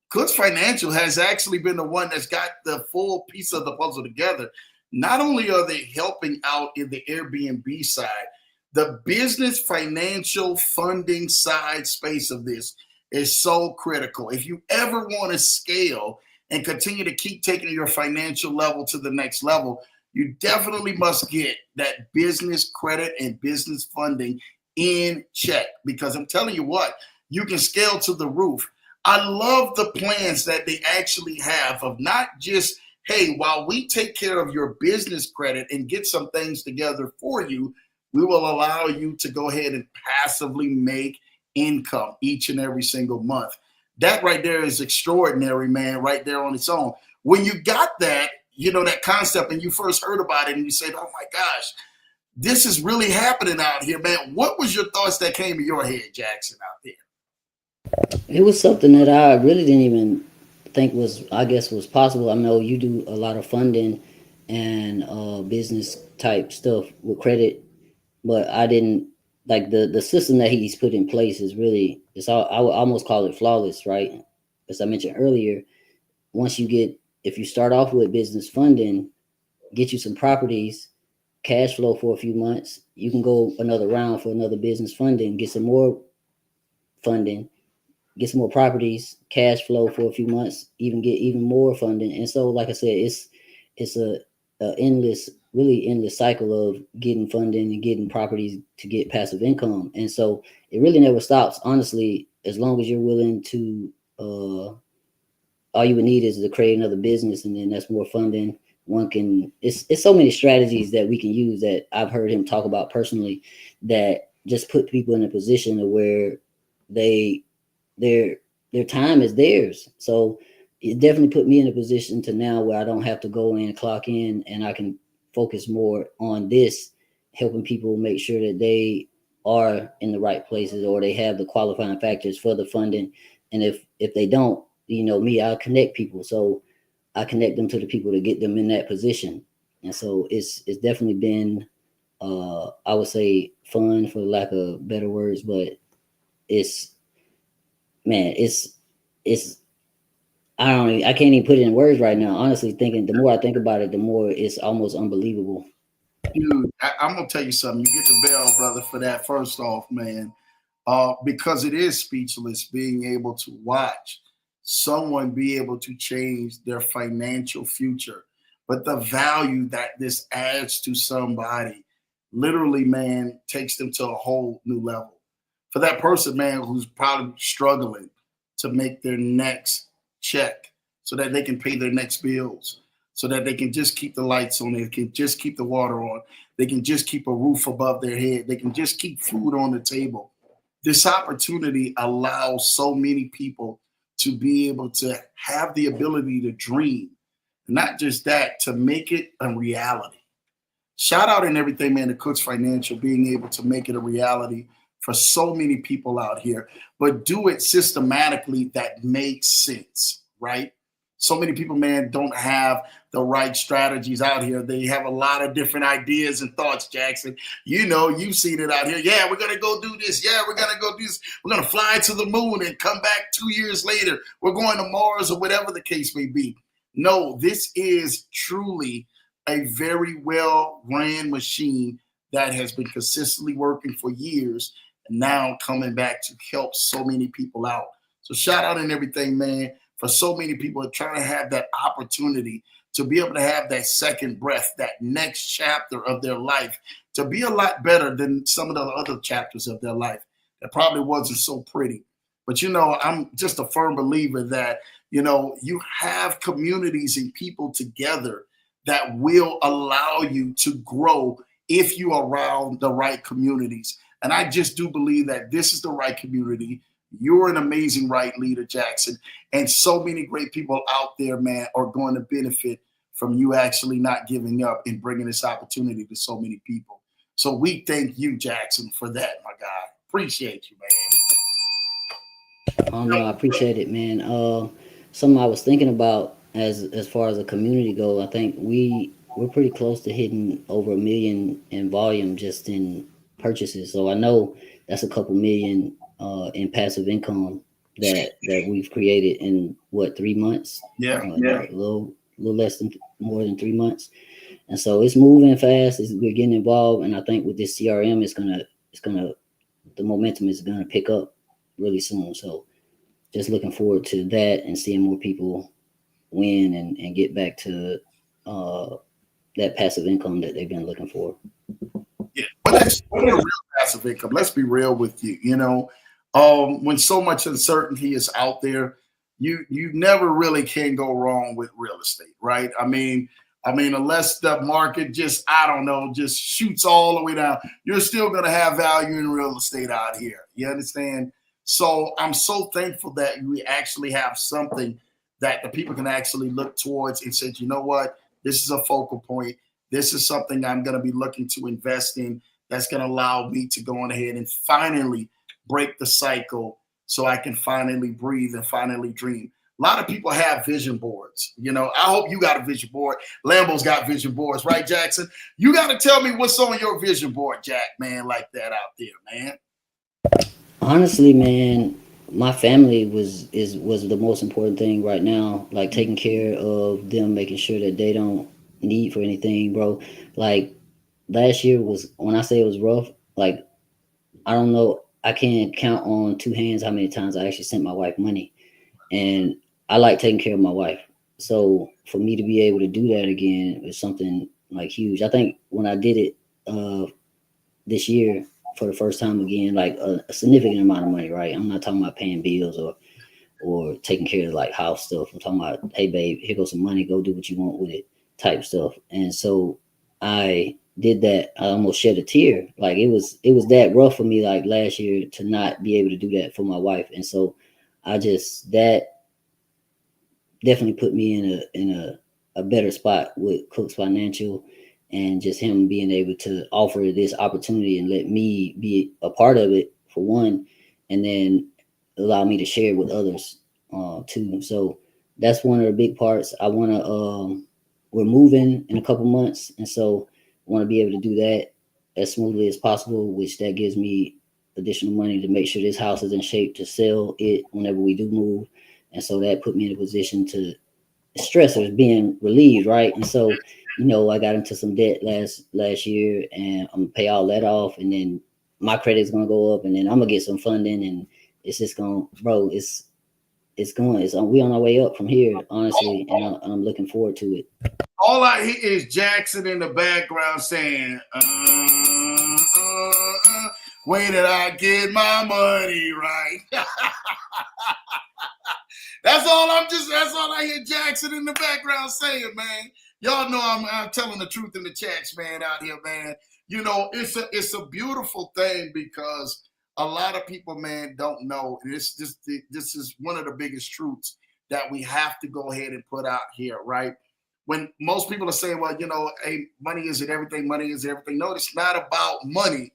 Cooks Financial has actually been the one that's got the full piece of the puzzle together. Not only are they helping out in the Airbnb side, the business financial funding side space of this is so critical. If you ever want to scale and continue to keep taking your financial level to the next level, you definitely must get that business credit and business funding in check, because I'm telling you what, you can scale to the roof. I love the plans that they actually have of not just, hey, while we take care of your business credit and get some things together for you, we will allow you to go ahead and passively make income each and every single month. That right there is extraordinary, man, right there on its own. When you got that, that concept, and you first heard about it and you said, oh my gosh, this is really happening out here, man. What was your thoughts that came to your head, Jackson, out there? It was something that I really didn't even think was possible. I know you do a lot of funding and business type stuff with credit, but I didn't like the system that he's put in place is really, I would almost call it flawless, right? As I mentioned earlier, if you start off with business funding, get you some properties, cash flow for a few months, you can go another round for another business funding, get some more funding, get some more properties, cash flow for a few months, even get even more funding. And so, like I said, it's a really endless cycle of getting funding and getting properties to get passive income. And so it really never stops, honestly, as long as you're willing to, all you would need is to create another business, and then that's more funding. It's so many strategies that we can use that I've heard him talk about personally that just put people in a position of where their time is theirs. So it definitely put me in a position to now where I don't have to go in, clock in, and I can focus more on this, helping people make sure that they are in the right places or they have the qualifying factors for the funding. And if they don't, me, I'll connect people. So I connect them to the people to get them in that position. And so it's definitely been, I would say, fun for lack of better words, but it's I can't even put it in words right now. Honestly, thinking the more I think about it, the more it's almost unbelievable. Dude, I'm gonna tell you something. You get the bell, brother, for that. First off, man, because it is speechless being able to watch someone be able to change their financial future. But the value that this adds to somebody literally, man, takes them to a whole new level. For that person, man, who's probably struggling to make their next check so that they can pay their next bills, so that they can just keep the lights on, they can just keep the water on, they can just keep a roof above their head, they can just keep food on the table. This opportunity allows so many people to be able to have the ability to dream. Not just that, to make it a reality. Shout out and everything, man, to Cooks Financial being able to make it a reality for so many people out here, but do it systematically that makes sense, right? So many people, man, don't have the right strategies out here. They have a lot of different ideas and thoughts, Jackson. You know, you've seen it out here. Yeah, we're going to go do this. Yeah, we're going to go do this. We're going to fly to the moon and come back 2 years later. We're going to Mars or whatever the case may be. No, this is truly a very well ran machine that has been consistently working for years and now coming back to help so many people out. So shout out and everything, man, for so many people trying to have that opportunity to be able to have that second breath, that next chapter of their life, to be a lot better than some of the other chapters of their life that probably wasn't so pretty. But, you know, I'm just a firm believer that, you know, you have communities and people together that will allow you to grow if you are around the right communities. And I just do believe that this is the right community. You're an amazing right leader, Jackson. And so many great people out there, man, are going to benefit from you actually not giving up and bringing this opportunity to so many people. So we thank you, Jackson, for that, my guy. Appreciate you, man. Oh no, I appreciate it, man. Something I was thinking about as far as a community go, I think we're pretty close to hitting over 1 million in volume just in purchases. So I know that's a couple million in passive income that we've created in what 3 months? Yeah. A little less than more than 3 months. And so it's moving fast. We're getting involved, and I think with this CRM, it's gonna the momentum is gonna pick up really soon. So just looking forward to that and seeing more people win and get back to that passive income that they've been looking for. Yeah, but that's real passive income. Let's be real with you. You know, when so much uncertainty is out there, you never really can go wrong with real estate, right? Unless the market just, I don't know, just shoots all the way down, you're still going to have value in real estate out here. You understand? So I'm so thankful that we actually have something that the people can actually look towards and say, you know what, this is a focal point. This is something I'm going to be looking to invest in that's going to allow me to go on ahead and finally break the cycle so I can finally breathe and finally dream. A lot of people have vision boards. You know, I hope you got a vision board. Lambo's got vision boards, right, Jackson? You got to tell me what's on your vision board, Jack, man, like that out there, man. Honestly, man, my family was the most important thing right now. Like taking care of them, making sure that they don't need for anything, bro. Like last year was when I say it was rough. Like I don't know, I can't count on two hands how many times I actually sent my wife money, and I like taking care of my wife. So for me to be able to do that again is something like huge. I think when I did it this year for the first time again, like a significant amount of money, right? I'm not talking about paying bills or taking care of like house stuff. I'm talking about, hey babe, here goes some money, go do what you want with it type stuff. And so I did that. I almost shed a tear. Like it was that rough for me like last year to not be able to do that for my wife. And so that definitely put me in a better spot with Cooks Financial, and just him being able to offer this opportunity and let me be a part of it for one, and then allow me to share with others too. So that's one of the big parts. I want to we're moving in a couple months, and so I want to be able to do that as smoothly as possible, which that gives me additional money to make sure this house is in shape to sell it whenever we do move. And so that put me in a position to stressors being relieved, right? And so, I got into some debt last year, and I'm gonna pay all that off, and then my credit's gonna go up, and then I'm gonna get some funding, and it's just gonna, bro, we on our way up from here, honestly, and I'm looking forward to it. All I hear is Jackson in the background saying, "Wait till I get my money right." That's all I hear Jackson in the background saying, man. Y'all know I'm telling the truth in the chats, man, out here, man. You know, it's a beautiful thing because a lot of people, man, don't know. And this is one of the biggest truths that we have to go ahead and put out here, right? When most people are saying, well, you know, hey, money isn't everything, money is everything. No, it's not about money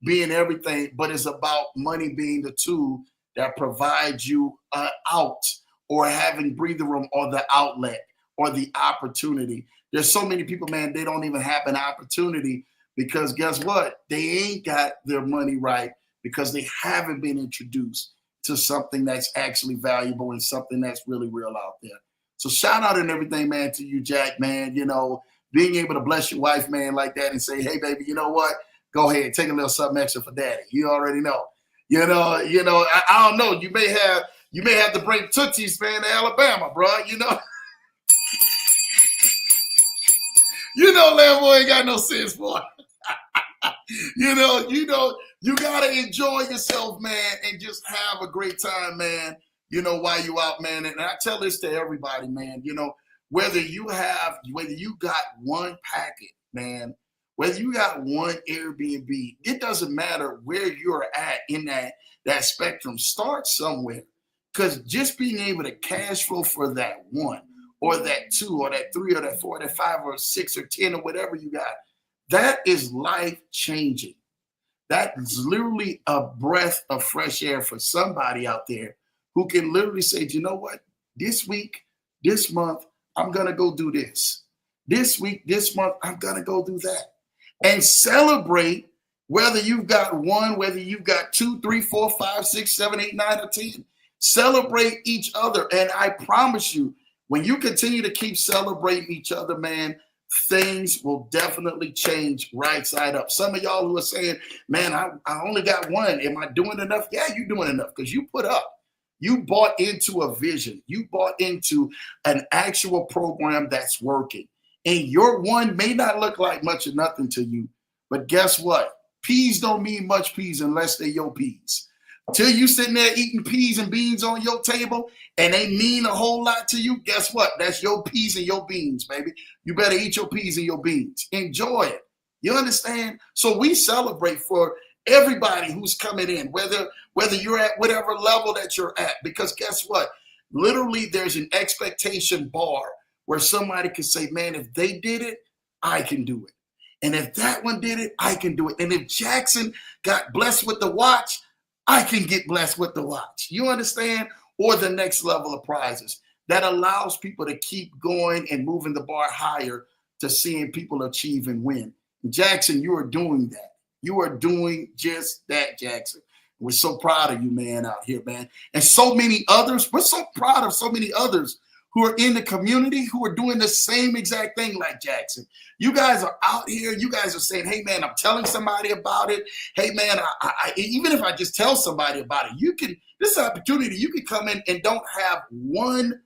being everything, but it's about money being the tool that provides you out or having breathing room or the outlet or the opportunity. There's so many people, man, they don't even have an opportunity because guess what? They ain't got their money right because they haven't been introduced to something that's actually valuable and something that's really real out there. So shout out and everything, man, to you, Jack, man. You know, being able to bless your wife, man, like that and say, hey, baby, you know what? Go ahead, take a little something extra for daddy. You already know. You know, I don't know. You may have to bring Tootsies, man, to Alabama, bro. You know. You know, Lambo ain't got no sense, boy. you know, you gotta enjoy yourself, man, and just have a great time, man. You know, while you out, man. And I tell this to everybody, man, you know, whether you got one packet, man, whether you got one Airbnb, it doesn't matter where you're at in that spectrum. Start somewhere. Because just being able to cash flow for that one or that two or that three or that four or that five or six or 10 or whatever you got, that is life changing. That is literally a breath of fresh air for somebody out there who can literally say, you know what, this week, this month, I'm going to go do this. This week, this month, I'm going to go do that. And celebrate whether you've got one, whether you've got 2, 3, 4, 5, 6, 7, 8, 9, or 10. Celebrate each other. And I promise you, when you continue to keep celebrating each other, man, things will definitely change right side up. Some of y'all who are saying, man, I only got one. Am I doing enough? Yeah, you're doing enough because you put up. You bought into a vision. You bought into an actual program that's working. And your one may not look like much or nothing to you, but guess what? Peas don't mean much peas unless they're your peas. Till you sitting there eating peas and beans on your table and they mean a whole lot to you, guess what? That's your peas and your beans, baby. You better eat your peas and your beans. Enjoy it. You understand? So we celebrate for everybody who's coming in, whether you're at whatever level that you're at, because guess what? Literally, there's an expectation bar where somebody can say, man, if they did it, I can do it. And if that one did it, I can do it. And if Jackson got blessed with the watch, I can get blessed with the watch. You understand? Or the next level of prizes. That allows people to keep going and moving the bar higher to seeing people achieve and win. Jackson, you are doing that. You are doing just that, Jackson. We're so proud of you, man, out here, man. And so many others, we're so proud of so many others who are in the community who are doing the same exact thing like Jackson. You guys are out here. You guys are saying, hey, man, I'm telling somebody about it. Hey, man, I even if I just tell somebody about it, this opportunity, you can come in and don't have one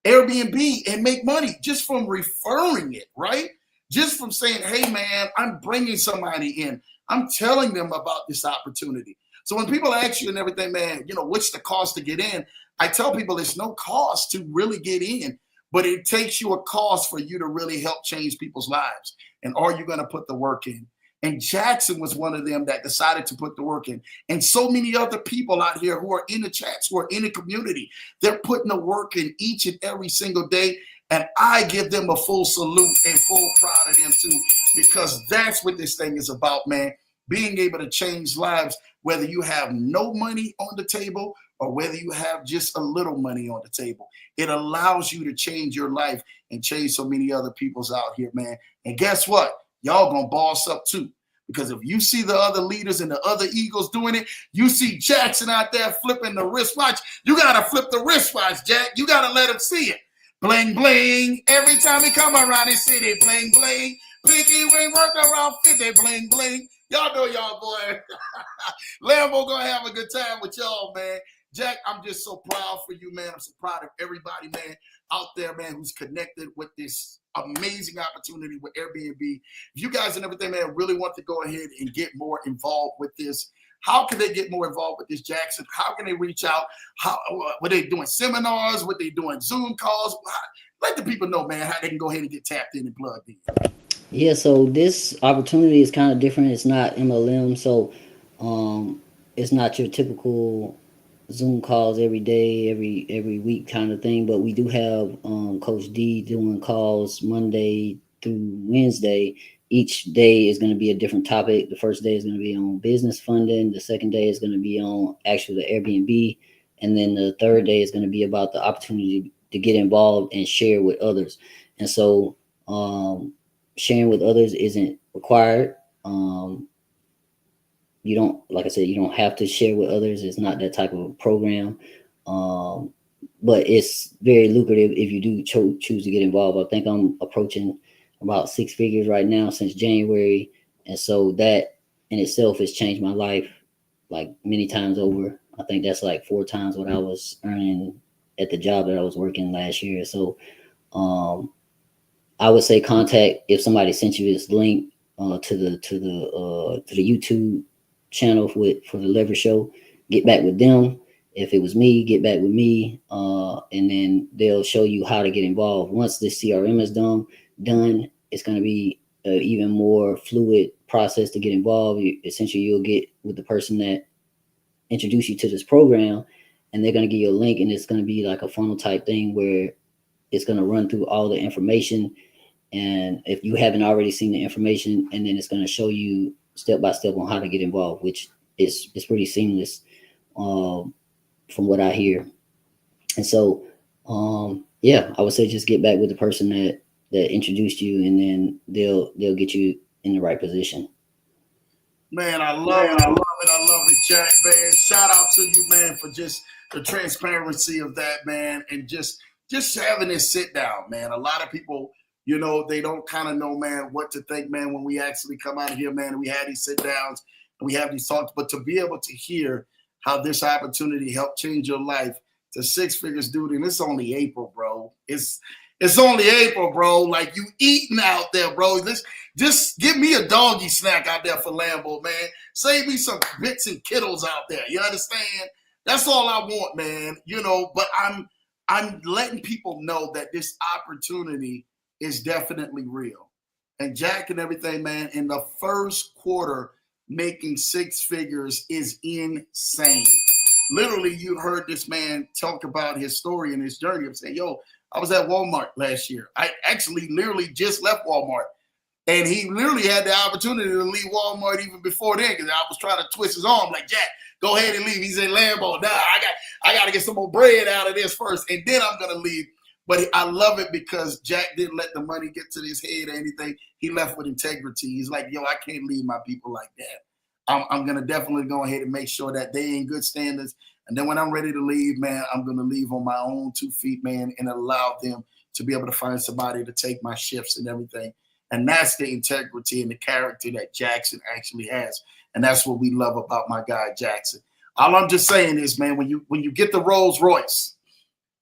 Airbnb and make money just from referring it, right? Just from saying, hey, man, I'm bringing somebody in. I'm telling them about this opportunity. So when people ask you and everything, man, you know, what's the cost to get in? I tell people it's no cost to really get in, but it takes you a cost for you to really help change people's lives. And are you going to put the work in? And Jackson was one of them that decided to put the work in. And so many other people out here who are in the chats, who are in the community, they're putting the work in each and every single day. And I give them a full salute and full proud of them too, because that's what this thing is about, man. Being able to change lives, whether you have no money on the table or whether you have just a little money on the table. It allows you to change your life and change so many other people's out here, man. And guess what? Y'all gonna boss up too. Because if you see the other leaders and the other Eagles doing it, you see Jackson out there flipping the wristwatch. You gotta flip the wristwatch, Jack. You gotta let him see it. Bling, bling. Every time he come around the city, bling, bling. Pinky ring work around 50, bling, bling. Y'all know y'all, boy. Lambo gonna have a good time with y'all, man. Jack, I'm just so proud for you, man. I'm so proud of everybody, man, out there, man, who's connected with this amazing opportunity with Airbnb. If you guys and everything, man, really want to go ahead and get more involved with this, how can they get more involved with this, Jackson? How can they reach out? How were they doing seminars? Were they doing Zoom calls? Let the people know, man, how they can go ahead and get tapped in and plugged in. Yeah, so this opportunity is kind of different. It's not MLM, so it's not your typical Zoom calls every day, every week kind of thing. But we do have Coach D doing calls Monday through Wednesday. Each day is going to be a different topic. The first day is going to be on business funding. The second day is going to be on actually the Airbnb, and then the third day is going to be about the opportunity to get involved and share with others. And so sharing with others isn't required. You don't, like I said, you don't have to share with others. It's not that type of program. But it's very lucrative if you do choose to get involved. I think I'm approaching about 6 figures right now since January. And so that in itself has changed my life like many times over. I think that's like 4 times what I was earning at the job that I was working last year. So I would say contact, if somebody sent you this link to the YouTube channel for the Leverage Show, get back with them. If it was me, get back with me, and then they'll show you how to get involved. Once this CRM is done, it's going to be an even more fluid process to get involved. Essentially, you'll get with the person that introduced you to this program, and they're going to give you a link, and it's going to be like a funnel type thing where it's going to run through all the information. And if you haven't already seen the information, and then it's going to show you step by step on how to get involved, which is pretty seamless from what I hear. And so, yeah, I would say just get back with the person that introduced you, and then they'll get you in the right position. Man, I love it. I love it. I love it, Jack, man. Shout out to you, man, for just the transparency of that, man, and just having this sit down, man. A lot of people, they don't kind of know, man, what to think, man, when we actually come out of here, man, and we have these sit downs and we have these talks. But to be able to hear how this opportunity helped change your life to 6 figures, dude, and it's only April, bro. It's only April, bro. Like, you eating out there, bro. Just give me a doggy snack out there for Lambo, man. Save me some bits and kittles out there. You understand? That's all I want, man. But I'm letting people know that this opportunity is definitely real. And Jack and everything, man, in the first quarter, making 6 figures is insane. Literally, you heard this man talk about his story and his journey of saying, yo, I was at Walmart last year. I actually literally just left Walmart. And he literally had the opportunity to leave Walmart even before then, because I was trying to twist his arm like, Jack, go ahead and leave. He said, Lambo, nah, I got to get some more bread out of this first, and then I'm going to leave. But I love it because Jack didn't let the money get to his head or anything. He left with integrity. He's like, yo, I can't leave my people like that. I'm going to definitely go ahead and make sure that they in good standards. And then when I'm ready to leave, man, I'm going to leave on my own 2 feet, man, and allow them to be able to find somebody to take my shifts and everything. And that's the integrity and the character that Jackson actually has. And that's what we love about my guy, Jackson. All I'm just saying is, man, when you get the Rolls Royce,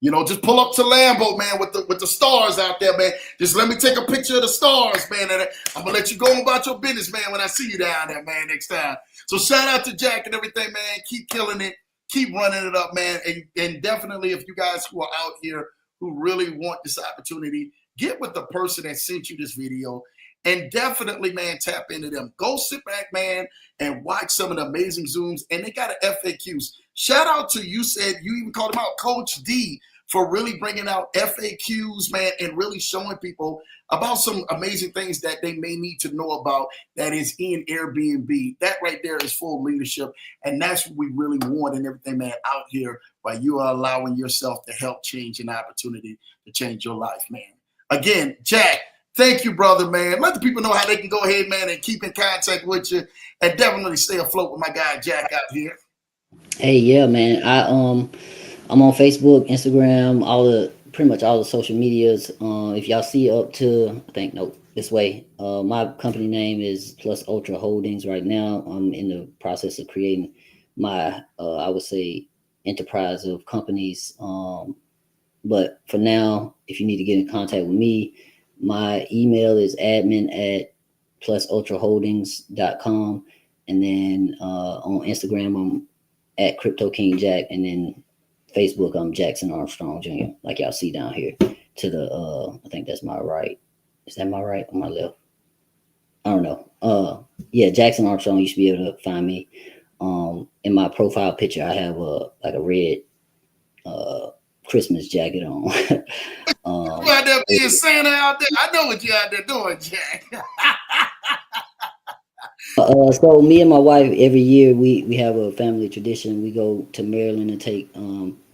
just pull up to Lambo, man, with the stars out there, man. Just let me take a picture of the stars, man. And I'm going to let you go about your business, man, when I see you down there, man, next time. So shout out to Jack and everything, man. Keep killing it. Keep running it up, man. And definitely, if you guys who are out here who really want this opportunity, get with the person that sent you this video. And definitely, man, tap into them. Go sit back, man, and watch some of the amazing Zooms. And they got FAQs. Shout out to you even called him out, Coach D, for really bringing out FAQs, man, and really showing people about some amazing things that they may need to know about that is in Airbnb. That right there is full leadership. And that's what we really want and everything, man, out here, while you are allowing yourself to help change an opportunity to change your life, man. Again, Jack, thank you, brother, man. Let the people know how they can go ahead, man, and keep in contact with you, and definitely stay afloat with my guy, Jack, out here. Hey, yeah, man. I'm on Facebook, Instagram, pretty much all the social medias. If y'all see up to, I think, no, this way. My company name is Plus Ultra Holdings right now. I'm in the process of creating my, I would say, enterprise of companies. But for now, if you need to get in contact with me, my email is admin@plusultraholdings.com. And then on Instagram, I'm at Crypto King Jack. And then Facebook, I'm Jackson Armstrong Jr. Like y'all see down here to the, I think that's my right. Is that my right or my left? I don't know. Yeah, Jackson Armstrong. You should be able to find me. In my profile picture, I have a red Christmas jacket on. You out there being Santa out there? I know what you out there doing, Jack. So me and my wife, every year we have a family tradition. We go to Maryland and take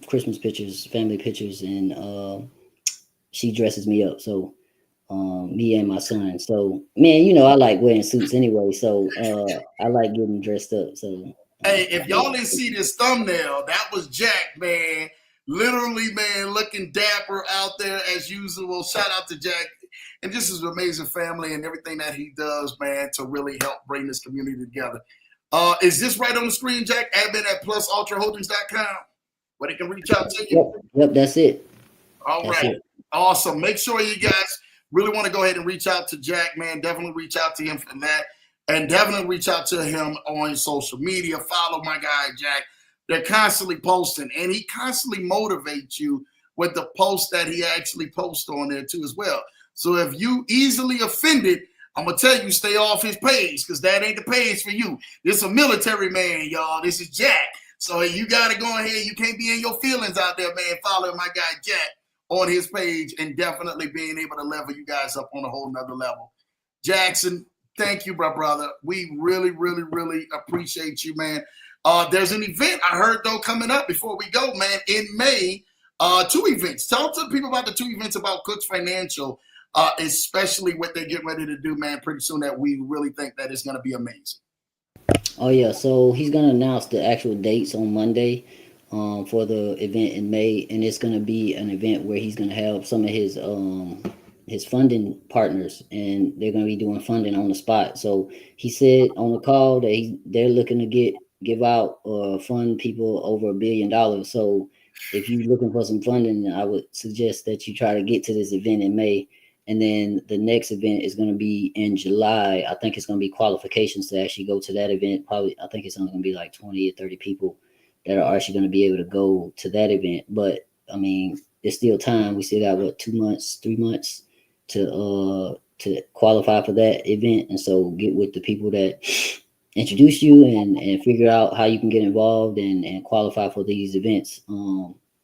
Christmas pictures, family pictures, and she dresses me up. So me and my son. So man, you know I like wearing suits anyway. So I like getting dressed up. So hey, if y'all didn't see this thumbnail, that was Jack, man. Literally, man, looking dapper out there as usual. Shout out to Jack. And this is an amazing family and everything that he does, man, to really help bring this community together. Is this right on the screen, Jack? Admin@plusultraholdings.com, where they can reach out to you. Yep, that's it. All right. Awesome. Make sure you guys really want to go ahead and reach out to Jack, man. Definitely reach out to him for that. And definitely reach out to him on social media. Follow my guy, Jack. They're constantly posting, and he constantly motivates you with the posts that he actually posts on there too as well. So if you easily offended, I'm going to tell you, stay off his page, because that ain't the page for you. This is a military man, y'all. This is Jack. So you got to go ahead. You can't be in your feelings out there, man. Following my guy, Jack, on his page, and definitely being able to level you guys up on a whole nother level. Jackson, thank you, brother. We really, really, really appreciate you, man. There's an event I heard, though, coming up before we go, man, in May. 2 events. Tell the people about the 2 events about Cooks Financial, especially what they're getting ready to do, man, pretty soon, that we really think that it's going to be amazing. Oh, yeah. So he's going to announce the actual dates on Monday for the event in May. And it's going to be an event where he's going to have some of his funding partners, and they're going to be doing funding on the spot. So he said on the call that they're looking to give out fund people over $1 billion. So if you're looking for some funding, I would suggest that you try to get to this event in May. And then the next event is going to be in July. I think it's going to be qualifications to actually go to that event. Probably, I think it's only going to be like 20 or 30 people that are actually going to be able to go to that event. But I mean, there's still time. We still got 2 months, 3 months to qualify for that event. And so get with the people that introduce you and figure out how you can get involved and qualify for these events.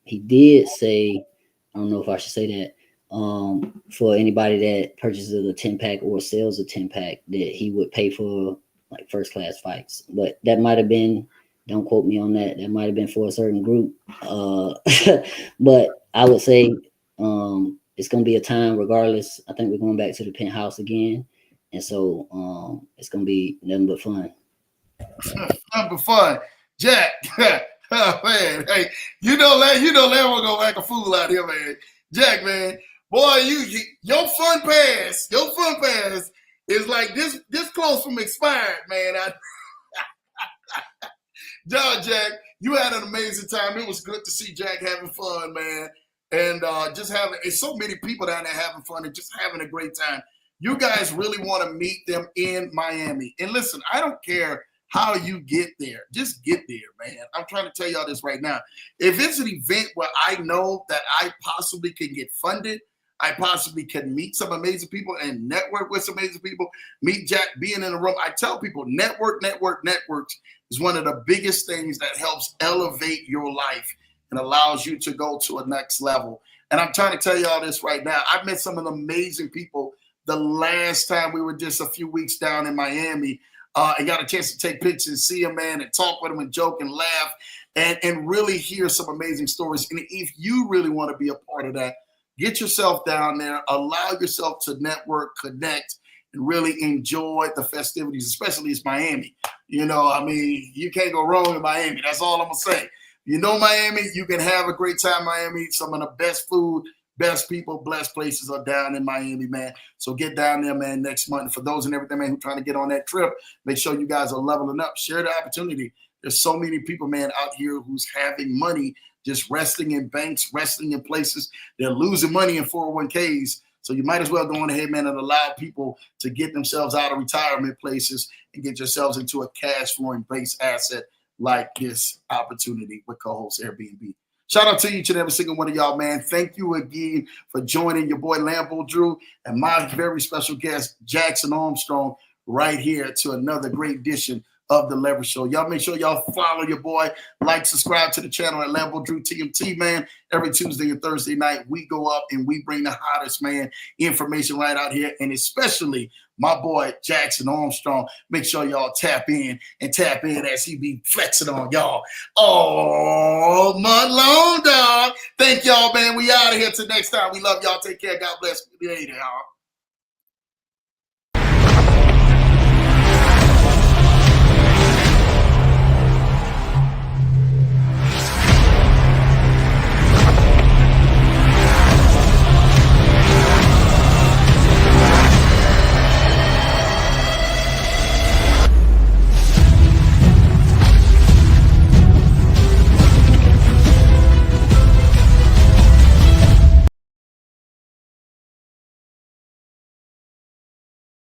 He did say, I don't know if I should say that, for anybody that purchases a 10-pack or sells a 10-pack, that he would pay for like first class fights. But that might have been, don't quote me on that, that might have been for a certain group. But I would say it's going to be a time regardless. I think we're going back to the penthouse again. And so it's going to be nothing but fun. Nothing but fun. Jack, oh, man, hey, you know, Larry will go like a fool out here, man. Jack, man, boy, your fun pass is like this close from expired, man. Jack, you had an amazing time. It was good to see Jack having fun, man, and just having so many people down there having fun and just having a great time. You guys really want to meet them in Miami. And listen, I don't care how you get there. Just get there, man. I'm trying to tell y'all this right now. If it's an event where I know that I possibly can get funded, I possibly can meet some amazing people and network with some amazing people, meet Jack, being in a room. I tell people networks is one of the biggest things that helps elevate your life and allows you to go to a next level. And I'm trying to tell y'all this right now. I've met some of the amazing people the last time we were just a few weeks down in Miami. And got a chance to take pictures and see him, man, and talk with him and joke and laugh and really hear some amazing stories. And if you really want to be a part of that, get yourself down there, allow yourself to network, connect, and really enjoy the festivities, especially it's Miami. You know, I mean, you can't go wrong in Miami. That's all I'm going to say. You know Miami, you can have a great time in Miami. Some of the best food, best people, blessed places are down in Miami, man. So get down there, man, next month. For those and everything, man, who trying to get on that trip, make sure you guys are leveling up. Share the opportunity. There's so many people, man, out here who's having money just resting in banks, resting in places. They're losing money in 401ks. So you might as well go on ahead, man, and allow people to get themselves out of retirement places and get yourselves into a cash flowing based asset like this opportunity with co-host Airbnb. Shout out to each and every single one of y'all, man. Thank you again for joining your boy Lambo Drew and my very special guest, Jackson Armstrong, right here to another great edition of the Leverage Show. Y'all make sure y'all follow your boy, like, subscribe to the channel at Lambo Drew TMT, man. Every Tuesday and Thursday night, we go up and we bring the hottest, man, information right out here, and especially my boy Jackson Armstrong. Make sure y'all tap in as he be flexing on y'all all month long, dog. Thank y'all, man. We out of here till next time. We love y'all. Take care. God bless. Later, y'all.